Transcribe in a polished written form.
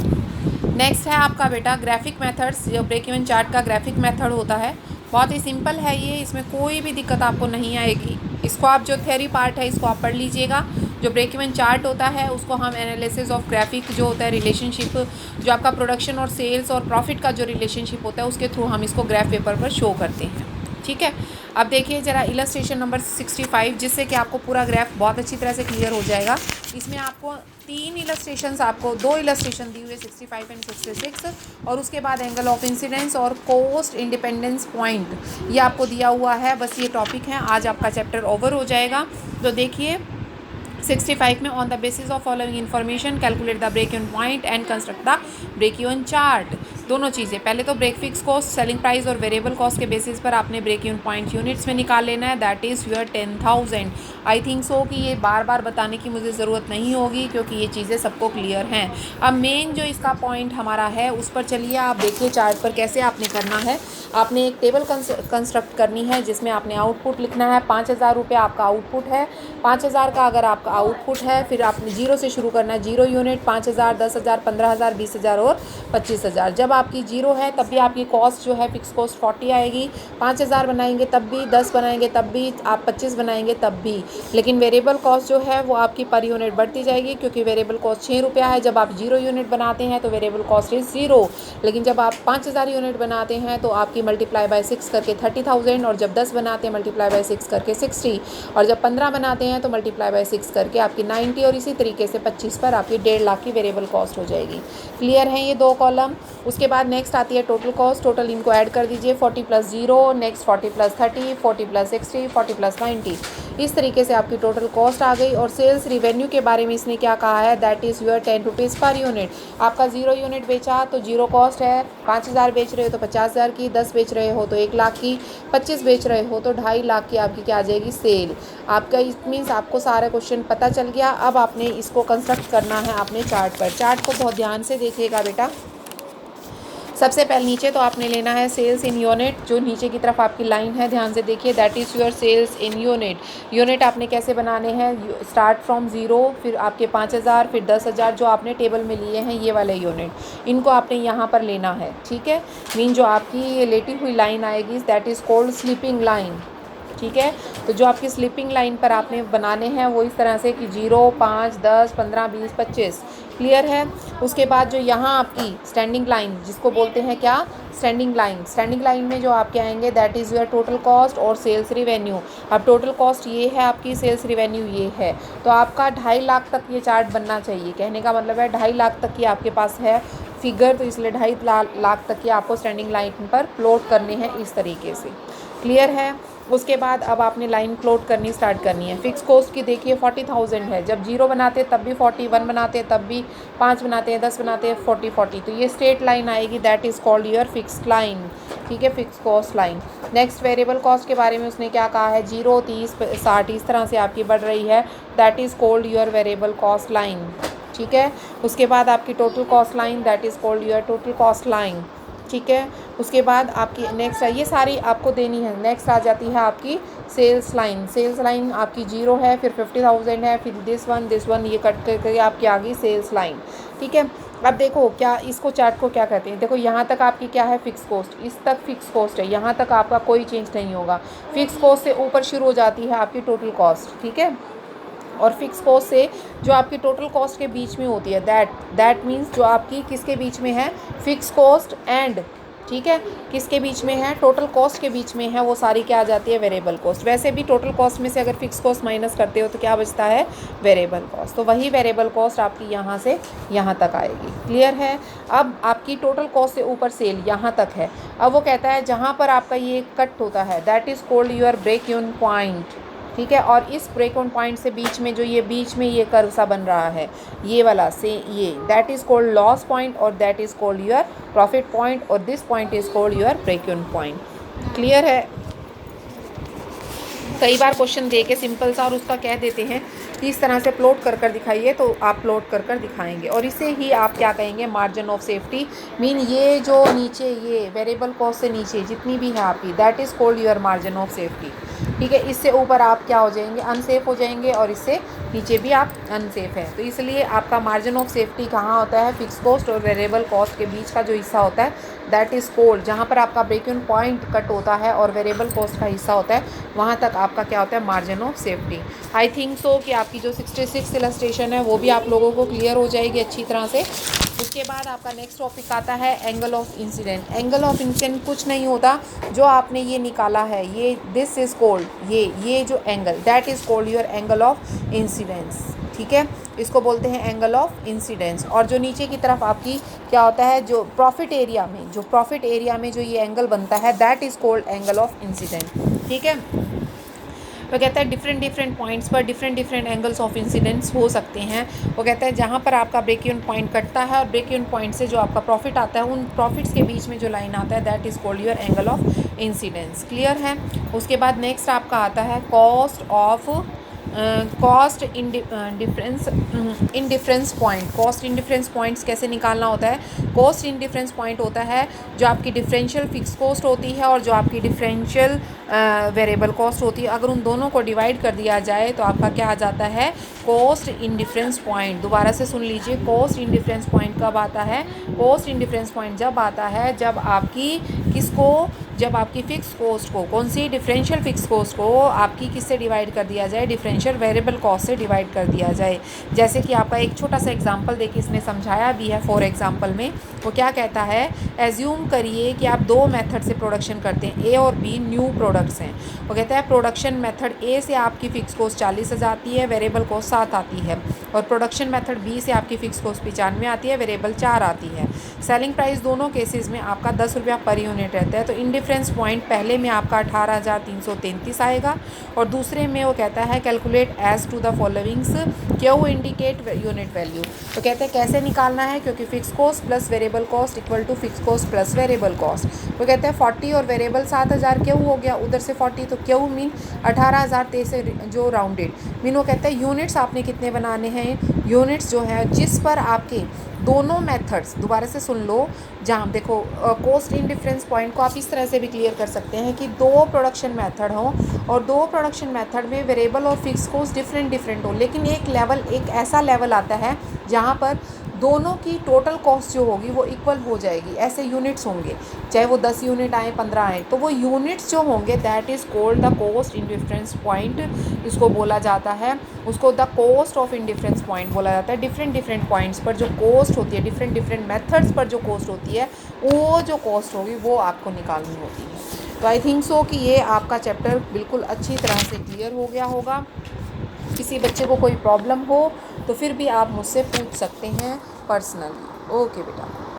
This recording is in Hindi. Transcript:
नेक्स्ट है आपका बेटा ग्राफिक मेथड्स। जो ब्रेक इवन चार्ट का ग्राफिक मेथड होता है बहुत ही सिंपल है ये, इसमें कोई भी दिक्कत आपको नहीं आएगी। इसको आप जो थ्योरी पार्ट है इसको आप पढ़ लीजिएगा। जो ब्रेक इवन चार्ट होता है उसको हम एनालिसिस ऑफ ग्राफिक जो होता है रिलेशनशिप, जो आपका प्रोडक्शन और सेल्स और प्रॉफिट का जो रिलेशनशिप होता है उसके थ्रू हम इसको ग्राफ पेपर पर शो करते हैं। ठीक है, अब देखिए ज़रा इलस्ट्रेशन नंबर 65, जिससे कि आपको पूरा ग्राफ बहुत अच्छी तरह से क्लियर हो जाएगा। इसमें आपको दो इलस्ट्रेशन दी हुई है 65 एंड 66, और उसके बाद एंगल ऑफ इंसिडेंस और कोस्ट इंडिपेंडेंस पॉइंट ये आपको दिया हुआ है। बस ये टॉपिक है, आज आपका चैप्टर ओवर हो जाएगा। तो देखिए 65 में on the basis of following information calculate the break even point and construct the break even chart. दोनों चीज़ें, पहले तो break fix cost, selling price और वेरिएबल कॉस्ट के बेसिस पर आपने ब्रेक इवन पॉइंट यूनिट्स में निकाल लेना है, that is your 10,000। I think so कि ये बार बार बताने की मुझे ज़रूरत नहीं होगी क्योंकि ये चीज़ें सबको क्लियर हैं। अब मेन जो इसका पॉइंट हमारा है उस पर चलिए, आप देखिए चार्ट पर कैसे आपने करना है। आपने एक टेबल कंस्ट्रक्ट करनी है जिसमें आपने आउटपुट लिखना है। 5,000 रुपये आपका आउटपुट है। 5,000 का अगर आपका आउटपुट है, फिर आपने जीरो से शुरू करना है, जीरो यूनिट, 5,000, 10,000, 15,000, 20,000 और 25,000। जब आपकी जीरो है तब भी आपकी कॉस्ट जो है फिक्स कॉस्ट 40 आएगी। 5,000 बनाएंगे तब भी, 10 बनाएंगे तब भी, आप 25 बनाएंगे तब भी। लेकिन वेरिएबल कॉस्ट जो है वो आपकी पर यूनिट बढ़ती जाएगी क्योंकि वेरिएबल कॉस्ट 6 रुपया है। जब आप 0 यूनिट बनाते हैं तो वेरिएबल कॉस्ट इज़ 0। लेकिन जब आप 5,000 यूनिट बनाते हैं तो आपकी मल्टीप्लाई बाय 6 करके 30,000, और जब 10 बनाते हैं मल्टीप्लाई बाय 6 करके 60, और जब 15 बनाते हैं तो मल्टीप्लाई बाय 6 करके आपकी 90, और इसी तरीके से 25 पर आपकी 1.5 लाख की वेरिएबल कॉस्ट हो जाएगी। क्लियर है ये दो कॉलम। उसके बाद नेक्स्ट आती है टोटल कॉस्ट। टोटल इनको ऐड कर दीजिए, 40 + 0, नेक्स्ट 40 + 30, 40 + 60, 40 + 90। इस तरीके से आपकी टोटल कॉस्ट आ गई। और सेल्स रिवेन्यू के बारे में इसने क्या कहा है, that is your 10 rupees per unit. आपका 0 यूनिट बेचा तो 0 कॉस्ट है। 5,000 बेच रहे हो तो 50,000 की, 10 बेच रहे हो तो 1 लाख की, 25 बेच रहे हो तो 2.5 लाख की आपकी क्या आ जाएगी, सेल आपका। इट मीन्स आपको सारा क्वेश्चन पता चल गया। अब आपने इसको कंस्ट्रक्ट करना है अपने चार्ट पर। चार्ट को बहुत ध्यान से देखिएगा बेटा। सबसे पहले नीचे तो आपने लेना है सेल्स इन यूनिट। जो नीचे की तरफ आपकी लाइन है ध्यान से देखिए, that is your sales in unit. Unit आपने कैसे बनाने हैं, स्टार्ट फ्रॉम 0, फिर आपके 5,000, फिर 10,000 जो आपने टेबल में लिए हैं ये वाले यूनिट, इनको आपने यहाँ पर लेना है। ठीक है, मीन जो आपकी ये लेटी हुई लाइन आएगी that is called sleeping line. ठीक है, तो जो आपकी स्लीपिंग लाइन पर आपने बनाने हैं वो इस तरह से कि 0, 5, 10, 15, 20, 25। क्लियर है। उसके बाद जो यहाँ आपकी स्टैंडिंग लाइन जिसको बोलते हैं क्या, स्टैंडिंग लाइन। स्टैंडिंग लाइन में जो आपके आएंगे that is your total cost और सेल्स रिवेन्यू। अब टोटल कॉस्ट ये है आपकी, सेल्स रिवेन्यू ये है, तो आपका 2.5 लाख तक ये चार्ट बनना चाहिए। कहने का मतलब है 2.5 लाख तक की आपके पास है फिगर, तो इसलिए 2.5 लाख तक की आपको स्टैंडिंग लाइन पर प्लॉट करने हैं इस तरीके से। क्लियर है। उसके बाद अब आपने लाइन प्लॉट करनी स्टार्ट करनी है। फिक्स कॉस्ट की देखिए 40,000 है। जब 0 बनाते तब भी 40, 1 बनाते तब भी, 5 बनाते हैं, 10 बनाते हैं 40। तो ये स्ट्रेट लाइन आएगी, that is called your fix line. ठीक है, fix cost line. Next variable cost के बारे में उसने क्या कहा है, 0, 30, 60 इस तरह से आपकी बढ़ रही है, that is called your variable cost line. ठीक है, उसके बाद आपकी total cost line, that is called your total cost line. ठीक है, उसके बाद आपकी नेक्स्ट ये सारी आपको देनी है। नेक्स्ट आ जाती है आपकी सेल्स लाइन। सेल्स लाइन आपकी 0 है, फिर 50,000 है, फिर दिस वन ये कट करके आपकी आ गई सेल्स लाइन। ठीक है, अब देखो क्या इसको चार्ट को क्या कहते हैं। देखो यहाँ तक आपकी क्या है, फिक्स कॉस्ट, इस तक फिक्स कॉस्ट है, यहाँ तक आपका कोई चेंज नहीं होगा। फिक्स कॉस्ट से ऊपर शुरू हो जाती है आपकी टोटल कॉस्ट। ठीक है, और फिक्स कॉस्ट से जो आपकी टोटल कॉस्ट के बीच में होती है, दैट मीन्स जो आपकी किसके बीच में है, फिक्स कॉस्ट एंड, ठीक है, किसके बीच में है, टोटल कॉस्ट के बीच में है, वो सारी क्या आ जाती है, वेरिएबल कॉस्ट। वैसे भी टोटल कॉस्ट में से अगर फिक्स कॉस्ट माइनस करते हो तो क्या बचता है, वेरिएबल कॉस्ट। तो वही वेरिएबल कॉस्ट आपकी यहाँ से यहाँ तक आएगी। क्लियर है। अब आपकी टोटल कॉस्ट से ऊपर सेल यहाँ तक है। अब वो कहता है जहाँ पर आपका ये कट होता है that is called your break even point. ठीक है, और इस ब्रेक इवन पॉइंट से बीच में जो ये बीच में ये कर्व सा बन रहा है, ये वाला से ये, that is called loss point और that is called your profit point, और this point is called your break even point. Clear है। कई बार क्वेश्चन दे के सिंपल सा और उसका कह देते हैं कि इस तरह से प्लॉट कर कर दिखाइए, तो आप प्लॉट कर कर दिखाएंगे और इसे ही आप क्या कहेंगे, मार्जिन ऑफ सेफ्टी। मीन ये जो नीचे ये वेरिएबल कॉस्ट से नीचे जितनी भी है आपकी, that is called your margin of safety. ठीक है, इससे ऊपर आप क्या हो जाएंगे, अनसेफ हो जाएंगे, और इससे नीचे भी आप अनसेफ हैं। तो इसलिए आपका मार्जिन ऑफ सेफ्टी कहाँ होता है, फिक्स कॉस्ट और वेरिएबल कॉस्ट के बीच का जो हिस्सा होता है दैट इज़ कॉल्ड, जहाँ पर आपका ब्रेक इवन पॉइंट कट होता है और वेरिएबल कॉस्ट का हिस्सा होता है, वहाँ तक आपका क्या होता है, margin of safety. I think so कि आपकी जो 66 इलस्ट्रेशन है वो भी आप लोगों को क्लियर हो जाएगी अच्छी तरह से। उसके बाद आपका नेक्स्ट टॉपिक आता है angle of incident. Angle of incident कुछ नहीं होता, जो आपने ये निकाला है, ये दिस इज़ कॉल्ड, ये जो angle that is called your angle of incidence. ठीक है, इसको बोलते हैं एंगल ऑफ इंसिडेंस। और जो नीचे की तरफ आपकी क्या होता है, जो प्रॉफिट एरिया में जो ये एंगल बनता है that is called angle of incident. ठीक है, वो कहता है डिफरेंट पॉइंट्स पर डिफरेंट एंगल्स ऑफ इंसिडेंट्स हो सकते हैं। वो कहता है जहाँ पर आपका ब्रेक इवन पॉइंट कटता है और ब्रेक इवन पॉइंट से जो आपका प्रॉफिट आता है, उन प्रॉफिट्स के बीच में जो लाइन आता है that is called your angle of incidence. Clear है। उसके बाद नेक्स्ट आपका आता है cost in difference point. Cost in difference points कैसे निकालना होता है, कॉस्ट इन डिफरेंस पॉइंट होता है जो आपकी डिफरेंशियल फिक्स कॉस्ट होती है और जो आपकी डिफरेंशियल वेरिएबल कॉस्ट होती है, अगर उन दोनों को डिवाइड कर दिया जाए तो आपका क्या आ जाता है, कॉस्ट इन डिफरेंस पॉइंट। दोबारा से सुन लीजिए, कॉस्ट इन डिफरेंस पॉइंट कब आता है, कॉस्ट इन डिफरेंस पॉइंट जब आता है जब आपकी फिक्स कॉस्ट को, कौन सी, डिफरेंशियल फिक्स कॉस्ट को आपकी किससे डिवाइड कर दिया जाए, डिफरेंशियल वेरिएबल कॉस्ट से डिवाइड कर दिया जाए। जैसे कि आपका एक छोटा सा एग्जांपल देखिए, इसने समझाया भी है फॉर एग्जांपल में। वो क्या कहता है, एज्यूम करिए कि आप दो मेथड से प्रोडक्शन करते हैं, ए और बी न्यू प्रोडक्ट्स हैं। वो कहता है प्रोडक्शन मेथड ए से आपकी फ़िक्स कॉस्ट 40 आती है, वेरिएबल कॉस्ट 7 आती है, और प्रोडक्शन मेथड बी से आपकी फ़िक्स कॉस्ट 95 आती है, वेरिएबल 4 आती है। सेलिंग प्राइस दोनों केसेस में आपका 10 रुपया पर यूनिट रहता है। तो इन डिफरेंस पॉइंट पहले में आपका 18,333 आएगा और दूसरे में वो कहता है calculate as to the followings, Q indicate unit value. तो कहते हैं कैसे निकालना है, क्योंकि fix cost plus variable cost equal to fix cost plus variable cost. वो कहते हैं 40 और वेरिएबल 7,000 क्यू हो गया, उधर से 40 तो क्यू मीन 18,000 जो राउंडेड मीन। वो कहते हैं यूनिट्स आपने कितने बनाने हैं, यूनिट्स जो है जिस पर आपके दोनों मेथड्स, दोबारा से सुन लो, जहाँ देखो कॉस्ट इन डिफरेंस पॉइंट को आप इस तरह से भी क्लियर कर सकते हैं कि दो प्रोडक्शन मेथड हो और दो प्रोडक्शन मेथड में वेरिएबल और फिक्स कॉस्ट डिफरेंट हो, लेकिन एक ऐसा लेवल आता है जहाँ पर दोनों की टोटल कॉस्ट जो होगी वो इक्वल हो जाएगी। ऐसे यूनिट्स होंगे, चाहे वो 10 यूनिट आए 15 आए, तो वो यूनिट्स जो होंगे that is called the cost in difference point, इसको बोला जाता है, उसको the cost of in difference point बोला जाता है। डिफरेंट पॉइंट्स पर जो कॉस्ट होती है, डिफरेंट मेथड्स पर जो कॉस्ट होती है, वो जो कॉस्ट होगी वो आपको निकालनी होती है। तो आई थिंक सो कि ये आपका चैप्टर बिल्कुल अच्छी तरह से क्लियर हो गया होगा। किसी बच्चे को कोई प्रॉब्लम हो तो फिर भी आप मुझसे पूछ सकते हैं पर्सनली। ओके बेटा।